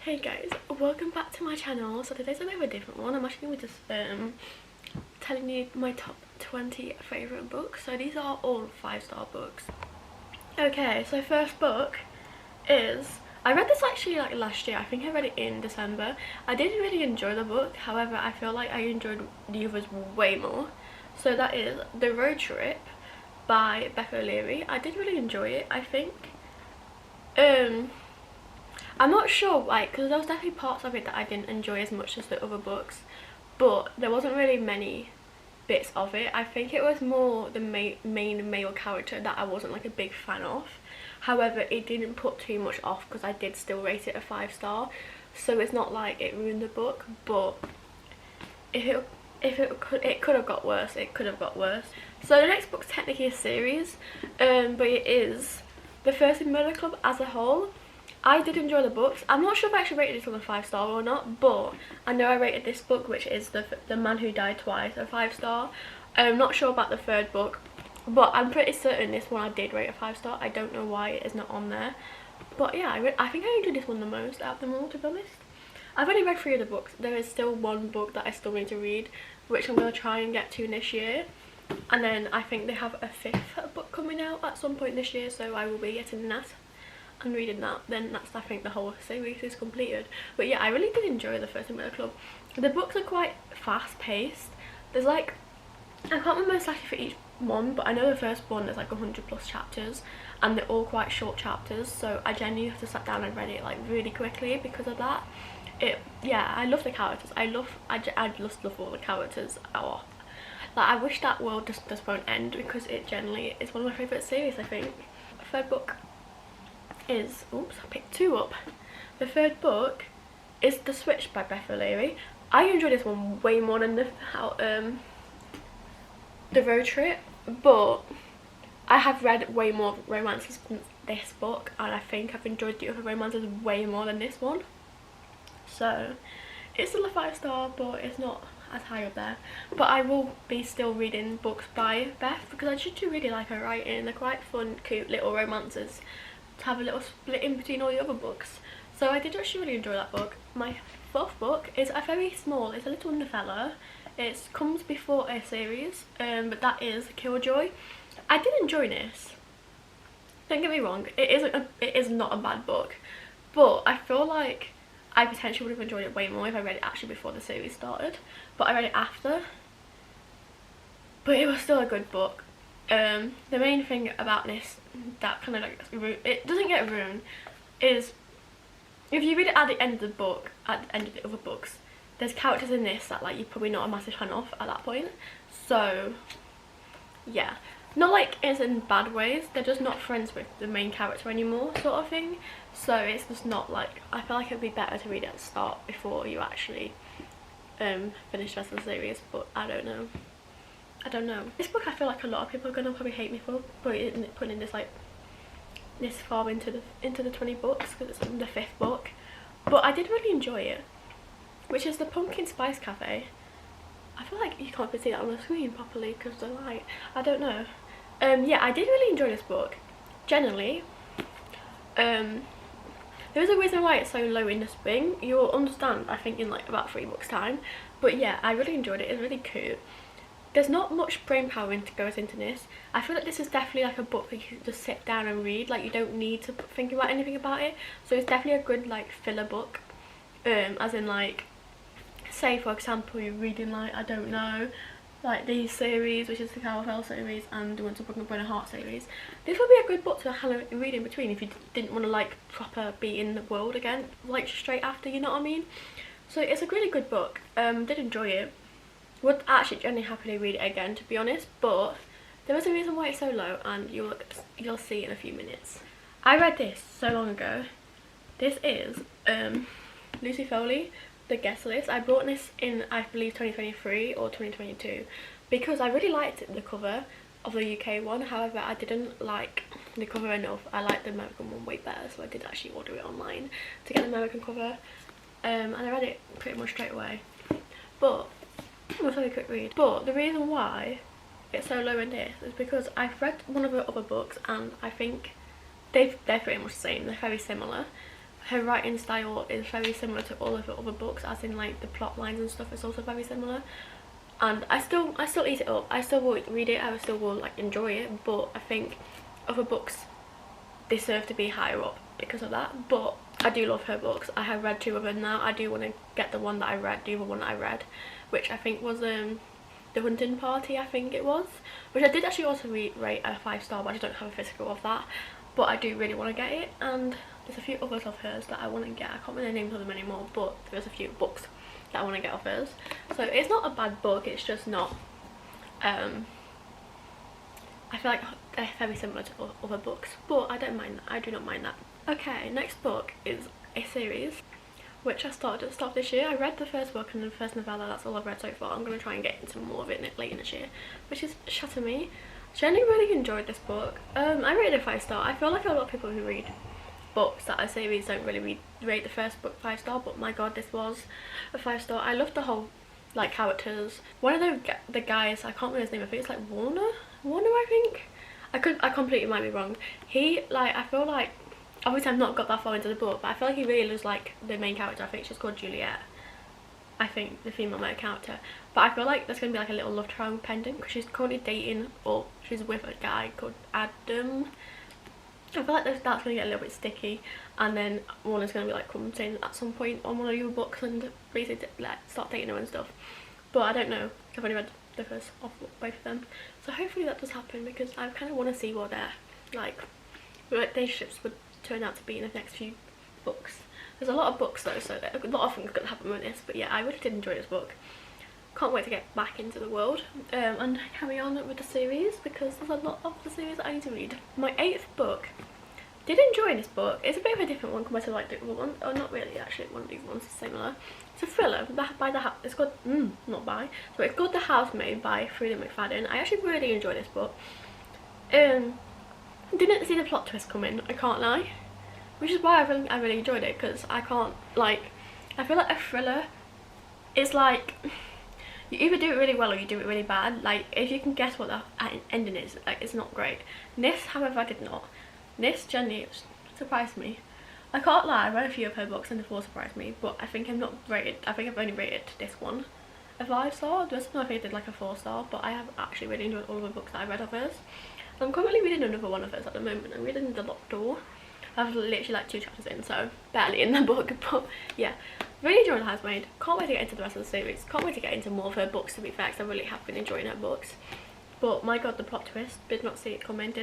Hey guys, welcome back to my channel. So today's a bit of a different one. I'm actually going to just telling you my top 20 favourite books. So these are all 5-star books. Okay, so first book is, I read this actually like last year. I think I read it in December. I did really enjoy the book, however I feel like I enjoyed the others way more. So that is The Road Trip by Beth O'Leary. I did really enjoy it, I think. I'm not sure, like, because there was definitely parts of it that I didn't enjoy as much as the other books, but there wasn't really many bits of it. I think it was more the main male character that I wasn't like a big fan of. However, it didn't put too much off because I did still rate it a 5-star, so it's not like it ruined the book. But it could have got worse. It could have got worse. So the next book's technically a series, but it is The Thursday Murder Club as a whole. I did enjoy the books. I'm not sure if I actually rated this on a 5-star or not, but I know I rated this book, which is the Man Who Died Twice, a 5-star. I'm not sure about the third book, but I'm pretty certain this one I did rate a 5-star. I don't know why it is not on there, but yeah, I think I enjoyed this one the most out of them all, to be honest. I've only read 3 of the books. There is still one book that I still need to read, which I'm going to try and get to this year. And then I think they have a 5th book coming out at some point this year, so I will be getting that and reading that. Then that's, I think, the whole series is completed. But yeah, I really did enjoy The Thursday Murder Club. The books are quite fast paced. There's like, I can't remember exactly for each one, but I know the first one there's like 100+ chapters and they're all quite short chapters, so I genuinely have to sit down and read it like really quickly because of that. Yeah, I love the characters. I just love all the characters. Oh, like, I wish that world just won't end, because it generally is one of my favourite series, I think. Third book is, oops, I picked 2 up. The third book is The Switch by Beth O'Leary. I enjoyed this one way more than the Road Trip, but I have read way more romances than this book, and I think I've enjoyed the other romances way more than this one. So it's still a 5-star, but it's not as high up there. But I will be still reading books by Beth, because I just do really like her writing. They're quite fun, cute little romances to have a little split in between all the other books. So I did actually really enjoy that book. My 4th book is a very small, it's a little novella. It comes before a series, but that is Killjoy. I did enjoy this. Don't get me wrong, it is not a bad book, but I feel like I potentially would have enjoyed it way more if I read it actually before the series started, but I read it after. But it was still a good book. The main thing about this that kind of like, it doesn't get ruined, is if you read it at the end of the book, at the end of the other books, there's characters in this that like you're probably not a massive fan of at that point. So yeah, not like it's in bad ways, they're just not friends with the main character anymore, sort of thing. So it's just not like, I feel like it would be better to read it at the start before you actually finish the rest of the series. But I don't know. This book, I feel like a lot of people are gonna probably hate me for putting this like this far into the 20 books, because it's the 5th book. But I did really enjoy it, which is The Pumpkin Spice Cafe. I feel like you can't even see that on the screen properly because of the light. I don't know. Yeah, I did really enjoy this book. Generally, there is a reason why it's so low in the spring. You'll understand, I think, in like about 3 books time. But yeah, I really enjoyed it. It's really cute. There's not much brain power goes into this. I feel like this is definitely like a book that you can just sit down and read. Like, you don't need to think about anything about it. So it's definitely a good like filler book. As in, like, say for example you're reading like, I don't know, like these series, which is the Caravel series and the Once Upon a Broken Heart series. This would be a good book to read in between if you didn't want to like proper be in the world again like straight after, you know what I mean? So it's a really good book. Did enjoy it. Would actually genuinely happily read it again, to be honest, but there is a reason why it's so low, and you'll see in a few minutes. I read this so long ago. This is Lucy Foley, The Guest List. I bought this in, I believe, 2023 or 2022 because I really liked the cover of the UK one. However, I didn't like the cover enough. I liked the American one way better, so I did actually order it online to get the American cover, and I read it pretty much straight away. But it was a very quick read. But the reason why it's so low in this is because I've read one of the other books and I think they're pretty much the same. They're very similar. her writing style is very similar to all of her other books, as in like the plot lines and stuff is also very similar. And I still eat it up. I still will read it, I still will like enjoy it, but I think other books deserve to be higher up because of that. But I do love her books. I have read 2 of them now. I do want to get the one that I read, the other one that I read, which I think was The Hunting Party, I think it was, which I did actually also rate a 5-star, but I just don't have a physical of that. But I do really want to get it, and there's a few others of hers that I want to get. I can't remember the names of them anymore, but there's a few books that I want to get of hers. So it's not a bad book, it's just not I feel like they're very similar to other books, but I don't mind that. I do not mind that. Okay, next book is a series which I started at the start of this year. I read the first book and the first novella, that's all I've read so far. I'm going to try and get into more of it later this year, which is Shatter Me. Genuinely really enjoyed this book. I rated it 5-star. I feel like a lot of people who read books that are series don't really rate the first book 5-star, but my god, this was a 5-star. I loved the whole like characters. One of the guys, I can't remember his name, I think it's like Warner, I think. I completely might be wrong. He, like, I feel like, obviously I've not got that far into the book, but I feel like he really was like the main character. I think she's called Juliet, I think, the female main character. But I feel like there's going to be like a little love triangle pending, because she's currently dating, or she's with a guy called Adam. I feel like that's going to get a little bit sticky, and then Warner's going to be like commenting at some point on one of your books and basically like start dating her and stuff. But I don't know, I've only read the first of both of them, so hopefully that does happen, because I kind of want to see what their like relationships would turn out to be in the next few books. There's a lot of books though, so a lot of things could happen with this, but yeah, I really did enjoy this book. Can't wait to get back into the world and carry on with the series, because there's a lot of the series that I need to read. My 8th book, did enjoy this book. It's a bit of a different one compared to like the other one, or not really actually, one of these ones is similar. It's a thriller it's called so it's called The Housemaid by Freida McFadden. I actually really enjoyed this book. Didn't see the plot twist coming, I can't lie, which is why I really enjoyed it, because I can't, like, I feel like a thriller is like, you either do it really well or you do it really bad. Like, if you can guess what the ending is, like, it's not great. This, however, I did not. This genuinely surprised me. I can't lie, I read a few of her books and the 4 surprised me, but I think I've only rated this one a 5-star. The rest of them I think I did like a 4-star, but I have actually really enjoyed all of the books that I read of hers. I'm currently reading another one of hers at the moment. I'm reading The Locked Door. I've literally like 2 chapters in, so barely in the book, but yeah, really enjoying The Housemaid. Can't wait to get into the rest of the series. Can't wait to get into more of her books, to be fair, because I really have been enjoying her books. But my god, the plot twist, did not see it coming.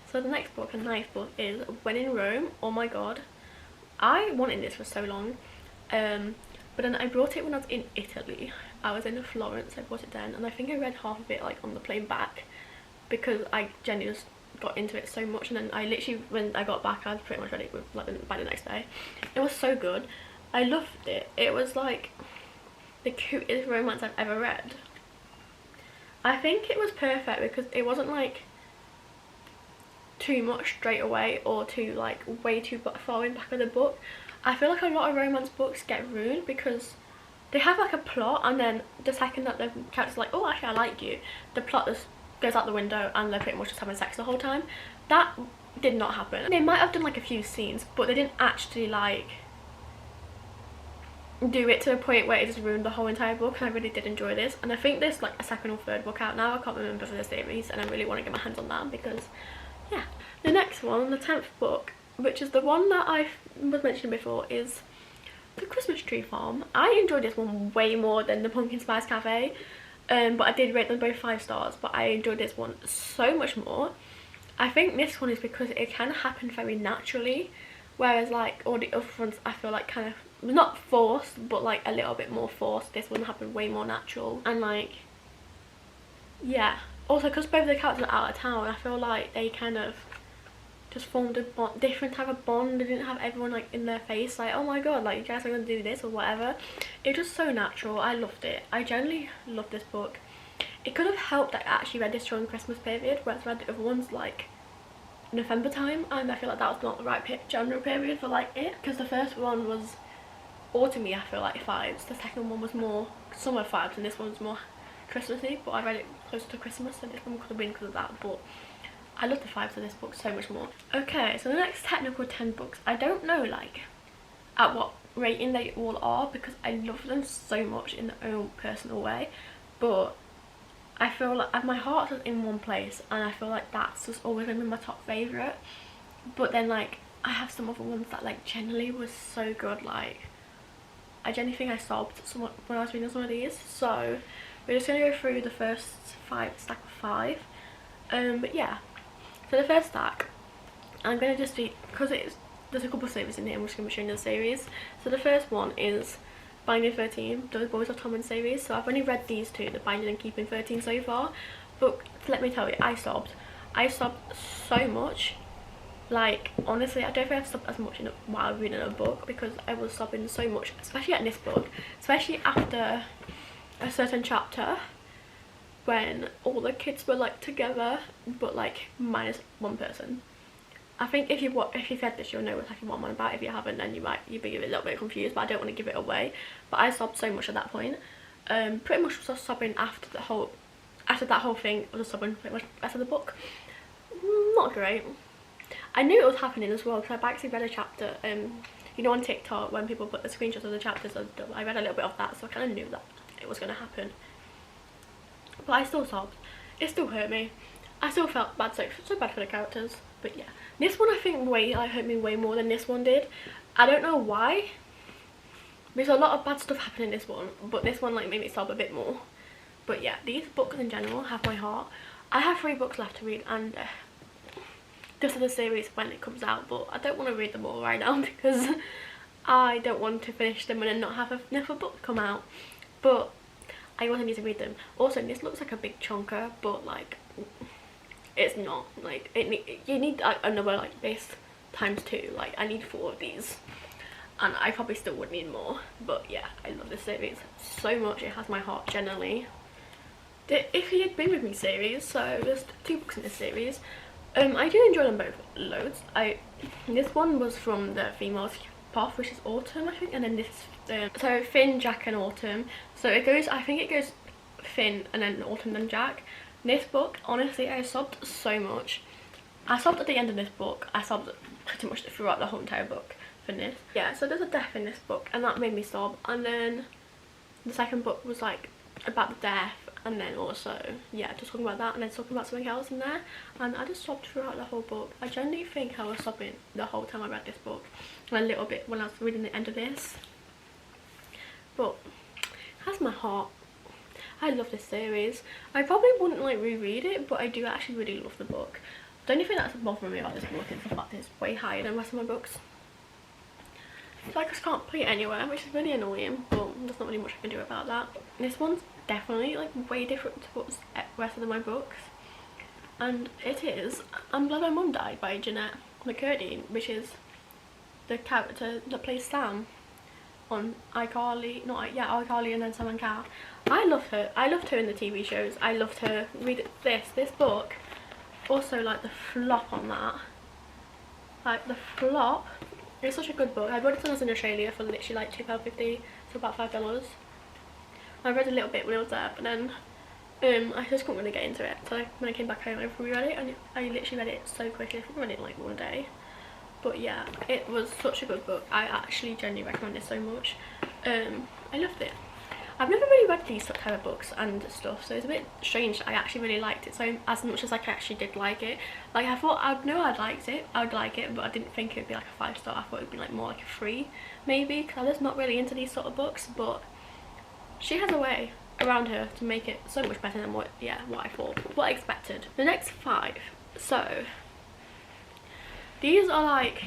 So the next book, and 9th book, is When in Rome. Oh my god, I wanted this for so long, but then I brought it when I was in Italy. I was in Florence, I bought it then, and I think I read half of it like on the plane back, because I genuinely just got into it so much. And then I literally, when I got back, I was pretty much ready with, like, by the next day. It was so good, I loved it. It was like the cutest romance I've ever read. I think it was perfect because it wasn't like too much straight away or too like way too far in back of the book. I feel like a lot of romance books get ruined because they have like a plot, and then the second that the character's like, oh actually I like you, the plot just goes out the window and they're pretty much just having sex the whole time. That did not happen. They might have done like a few scenes, but they didn't actually like do it to the point where it just ruined the whole entire book, and I really did enjoy this. And I think there's like a 2nd or 3rd book out now, I can't remember for the series, and I really want to get my hands on that because yeah. The next one, the 10th book, which is the one that I was mentioning before, is The Christmas Tree Farm. I enjoyed this one way more than the Pumpkin Spice Cafe, but I did rate them both 5 stars, but I enjoyed this one so much more. I think this one is because it kind of happened very naturally, whereas like all the other ones I feel like kind of not forced, but like a little bit more forced. This one happened way more natural, and like, yeah, also because both of the characters are out of town, I feel like they kind of just formed a different type of bond. They didn't have everyone like in their face like, oh my god, like you guys are gonna do this or whatever. It was just so natural. I loved it. I generally loved this book. It could have helped that I actually read this during Christmas period, whereas I read the other ones like November time, and I feel like that was not the right general period for like it, because the first one was autumny, I feel like 5s, the second one was more summer 5s, and this one was more Christmassy, but I read it closer to Christmas, so this one could have been because of that. But I love the vibes of this book so much more. Okay, so the next technical 10 books, I don't know like at what rating they all are because I love them so much in their own personal way, but I feel like my heart is in one place and I feel like that's just always going to be my top favourite. But then like I have some other ones that like generally was so good, like I genuinely think I sobbed when I was reading some of these. So we're just going to go through the first stack of 5. But yeah, so the first stack I'm going to just do, because there's a couple of series in here, I'm just going to be showing you the series. So the first one is Binding 13, The Boys of Tom and series. So I've only read these two, the Binding and Keeping 13 so far, but let me tell you, I sobbed so much. Like honestly, I don't think I've sobbed as much while reading a book, because I was sobbing so much, especially in this book, especially after a certain chapter when all the kids were like together but like minus one person. I think if you've read this, you'll know exactly what I'm on about. If you haven't, then you'd be a little bit confused, but I don't want to give it away. But I sobbed so much at that point. Pretty much was sobbing after that whole thing. I was sobbing pretty much the rest of the book. Not great. I knew it was happening as well because I've actually read a chapter. You know, on TikTok when people put the screenshots of the chapters, I read a little bit of that, so I kind of knew that it was going to happen. But I still sobbed. It still hurt me. I still felt bad, so bad for the characters. But yeah, this one I think hurt me way more than this one did. I don't know why. There's a lot of bad stuff happening in this one, but this one like made me sob a bit more. But yeah, these books in general have my heart. I have 3 books left to read, and this is the series when it comes out, but I don't want to read them all right now because I don't want to finish them and then not have another book come out. But I also need to read them. Also, this looks like a big chunker, but like it's not. Like you need like another like this ×2. Like I need 4 of these, and I probably still would need more. But yeah, I love this series so much. It has my heart generally. The If You Had Been With Me series, so there's 2 books in this series. I do enjoy them both loads. This one was from the female path, which is Autumn, I think, and then this so Finn, Jack and Autumn. So it goes, I think it goes Finn and then Autumn then Jack. This book, honestly, I sobbed so much. I sobbed at the end of this book. I sobbed pretty much throughout the whole entire book for this. Yeah, so there's a death in this book and that made me sob, and then the second book was like about the death, and then also yeah, just talking about that and then talking about something else in there, and I just sobbed throughout the whole book. I genuinely think I was sobbing the whole time I read this book, and a little bit when I was reading the end of this. But it has my heart. I love this series. I probably wouldn't like reread it, but I do actually really love the book. The only thing that's bothering me about this book is the fact that it's way higher than the rest of my books. So I just can't put it anywhere, which is really annoying, but there's not really much I can do about that. This one's definitely like way different to what's the rest of my books, and it is I'm Glad My Mum Died by Jennette McCurdy, which is the character that plays Sam on iCarly, iCarly and then Sam and Cat. I love her. I loved her in the TV shows. I loved her. Read this book. Also, like the flop on that. Like the flop. It's such a good book. I bought it when I was in Australia for literally like £2.50, so about $5. I read a little bit when I was there, but then I just couldn't really get into it. So when I came back home, I reread it, and I literally read it so quickly. I think I read it in like one day. But yeah, it was such a good book. I actually genuinely recommend it so much. I loved it. I've never really read these type of books and stuff, so it's a bit strange that I actually really liked it so as much as like, I actually did like it. Like I thought I would like it, but I didn't think it would be like a 5-star. I thought it would be like more like a 3 maybe, because I'm just not really into these sort of books, but she has a way around her to make it so much better than what I thought, what I expected. The next 5, so these are like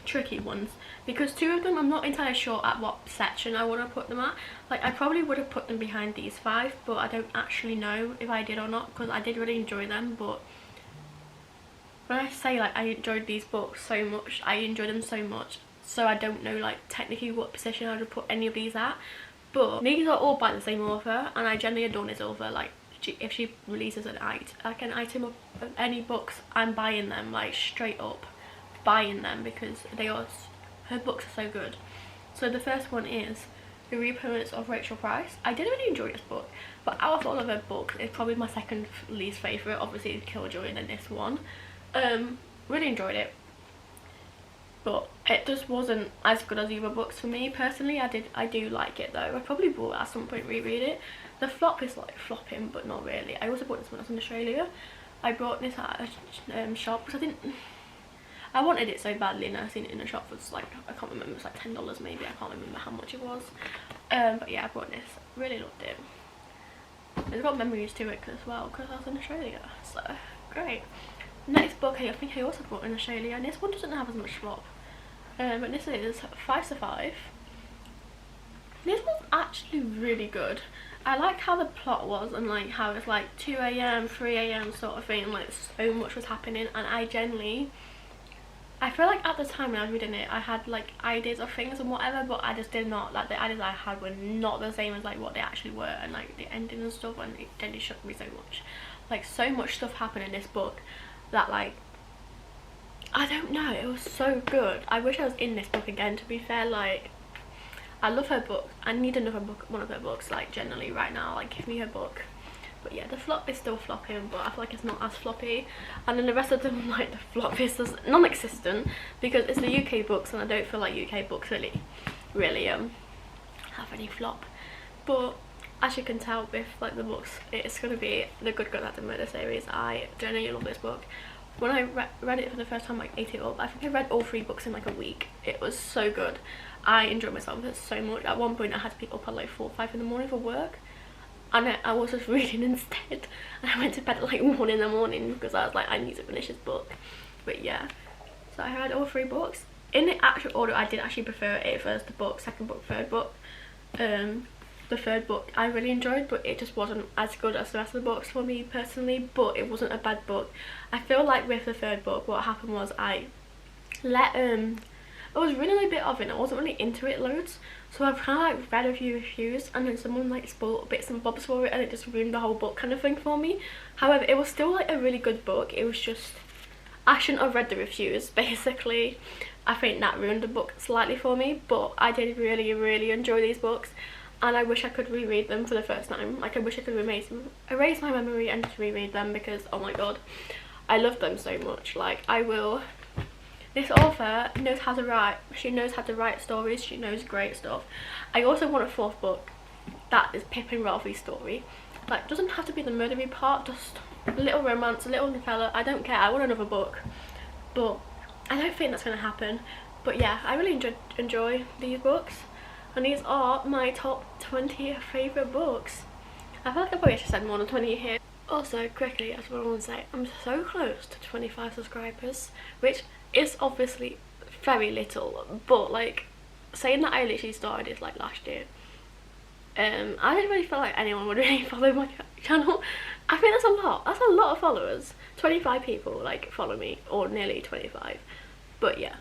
tricky ones because 2 of them I'm not entirely sure at what section I want to put them at. Like I probably would have put them behind these 5, but I don't actually know if I did or not, because I did really enjoy them. But when I say like I enjoyed these books so much, I enjoyed them so much, so I don't know like technically what position I would put any of these at. But these are all by the same author, and I generally adore this author. Like if she releases an item of any books, I'm buying them, like straight up buying them, because her books are so good. So the first one is The Reappearance of Rachel Price. I did really enjoy this book, but out of all of her books, it's probably my second least favourite. Obviously it's Killjoy and then this one. Really enjoyed it, but it just wasn't as good as the other books for me personally. I do like it though. I probably will at some point reread it. The flop is like flopping, but not really. I also bought this when I was in Australia. I bought this at a shop because I wanted it so badly, and I seen it in a shop for like, I can't remember, it was like $10 maybe, I can't remember how much it was. But yeah, I bought this, really loved it. It's got memories to it as well because I was in Australia, so great. Next book I think I also bought in Australia, and this one doesn't have as much flop. But this is 5 to 5. This one's actually really good. I like how the plot was, and like how it's like 2 AM, 3 AM sort of thing, and like so much was happening, and I feel like at the time when I was reading it, I had like ideas of things and whatever, but I just did not, like the ideas I had were not the same as like what they actually were, and like the ending and stuff, and it really shocked me so much. Like so much stuff happened in this book that like, I don't know, it was so good. I wish I was in this book again, to be fair. Like, I love her book. I need another book, one of her books, like generally right now, like give me her book. But yeah, the flop is still flopping, but I feel like it's not as floppy. And then the rest of them, like the flop is just non-existent because it's the UK books, and I don't feel like UK books really have any flop. But as you can tell with like the books, it's going to be The Good Girl That Murder series. I genuinely love this book. When I read it for the first time, like ate it up, I think I read all 3 books in like a week. It was so good. I enjoyed myself with it so much. At one point I had to be up at like 4 or 5 in the morning for work, and I was just reading instead, and I went to bed at like 1 in the morning because I was like, I need to finish this book. But yeah, so I read all 3 books in the actual order. I did actually prefer it first book, second book, third book. The third book I really enjoyed, but it just wasn't as good as the rest of the books for me personally, but it wasn't a bad book. I feel like with the third book, what happened was I was reading a bit of it and I wasn't really into it loads, so I've kind of like read a few reviews, and then someone like spoiled bits and bobs for it, and it just ruined the whole book kind of thing for me. However, it was still like a really good book. It was just, I shouldn't have read the reviews basically. I think that ruined the book slightly for me, but I did really enjoy these books, and I wish I could reread them for the first time. Like, I wish I could erase my memory and just reread them, because oh my god, I love them so much. Like, I will. This author knows how to write. She knows how to write stories. She knows great stuff. I also want a 4th book that is Pip and Ralphie's story. Like, doesn't have to be the murdery part, just a little romance, a little novella. I don't care. I want another book, but I don't think that's going to happen. But yeah, I really enjoy these books, and these are my top 20 favourite books. I feel like I probably should said more than 20 here. Also, quickly, I just want to say, I'm so close to 25 subscribers, which is obviously very little, but like, saying that I literally started it like last year, I didn't really feel like anyone would really follow my channel. I think that's a lot. That's a lot of followers. 25 people like follow me, or nearly 25. But yeah,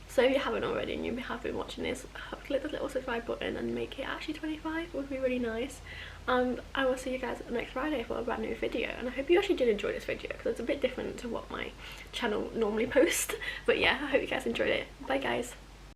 so if you haven't already and you have been watching this, click the little subscribe button and make it actually 25. It would be really nice. And I will see you guys next Friday for a brand new video, and I hope you actually did enjoy this video because it's a bit different to what my channel normally posts. But yeah, I hope you guys enjoyed it. Bye guys.